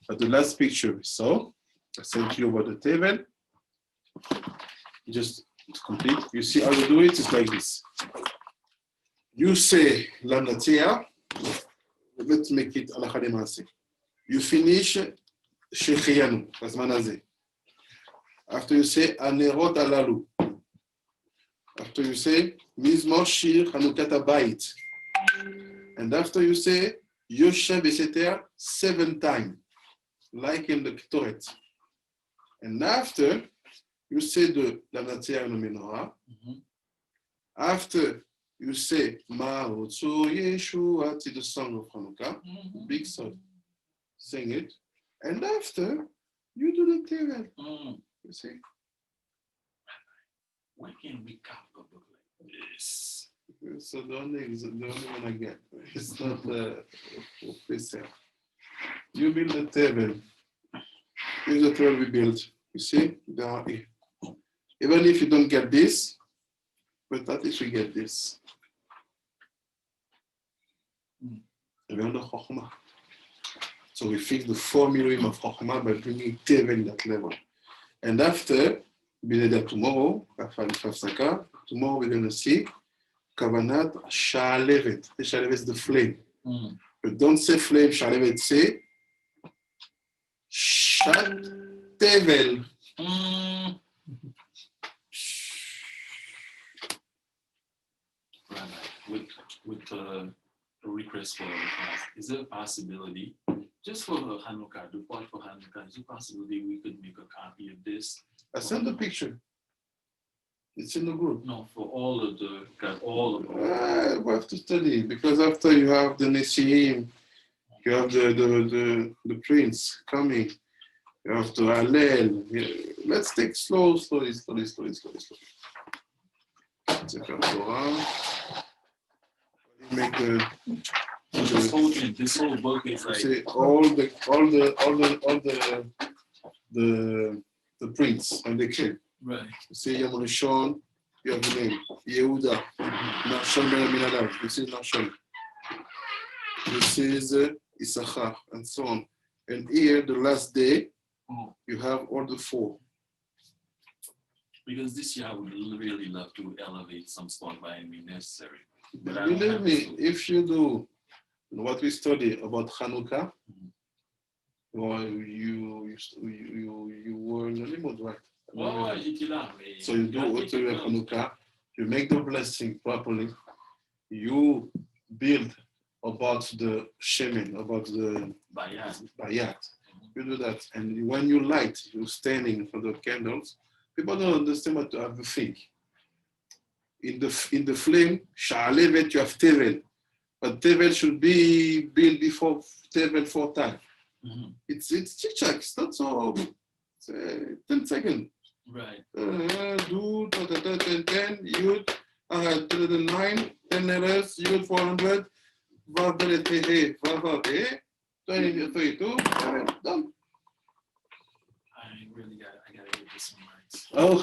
But the last picture, so I sent you about the Tevel. Just to complete. You see how you do it? It's like this. You say Lanatea. Let's make it Alachademase. You finish Shecheyanu, Rasmanaze. After you say Anerot Alalu. After you say Mizmor Shir Hannucat Abayit. And after you say Yoshev Eseter 7 times, like in the Ktoret. And after you say the Lanatea and the Menorah. After you say Ma'otzu Yeshua, the song of Hannuca, big song. Sing it. And after you do the Tevel. You see? Why can't we carve a book like this? So the only one I get. It's not official. You build the Tevel. Here's the Tevel we built. You see? There are, even if you don't get this, but at least you get this. So we fix the 4 million of Chokhmah by bringing Teven that level. And after, we'll do that tomorrow, tomorrow we're going to see Kavanat Sha'alevet. Sha'alevet is the flame. But don't say flame, Sha'alevet, say Shat Tevel. With a request for class, is there a possibility, just for the Hannuca, the part for Hannuca, is there a possibility we could make a copy of this? I sent the picture. It's in the group. No, for all of them. We have to study, because after you have the Nesiim, you have the prince coming, you have to Hallel. Let's take slowly. Make This whole book is like see all the prints and the king. right. You see Yamonishon, you have the name Yehuda, Nachshon ben Aminadav. This is Nachshon. This is Issachar, and so on. And here, the last day, you have all the 4. Because this year I would really love to elevate some spot by any necessary. But believe me, if you do what we study about Hannuca, or you were in the limud, right? So you do what you have Hannuca, you make the blessing properly, you build about the shemen, about the bayat. You do that, and when you light, you're standing in front of candles. People don't understand what you have to think. In the flame, Sha'alevet, you have Tevel. But Tevel should be built before Tevel 4 times. It's chit-chat, it's not so, 10 seconds. Right. Do 10, Yud, 9, 10 letters, Yud 400, Vav, 22, done. I gotta get this one right. Oh,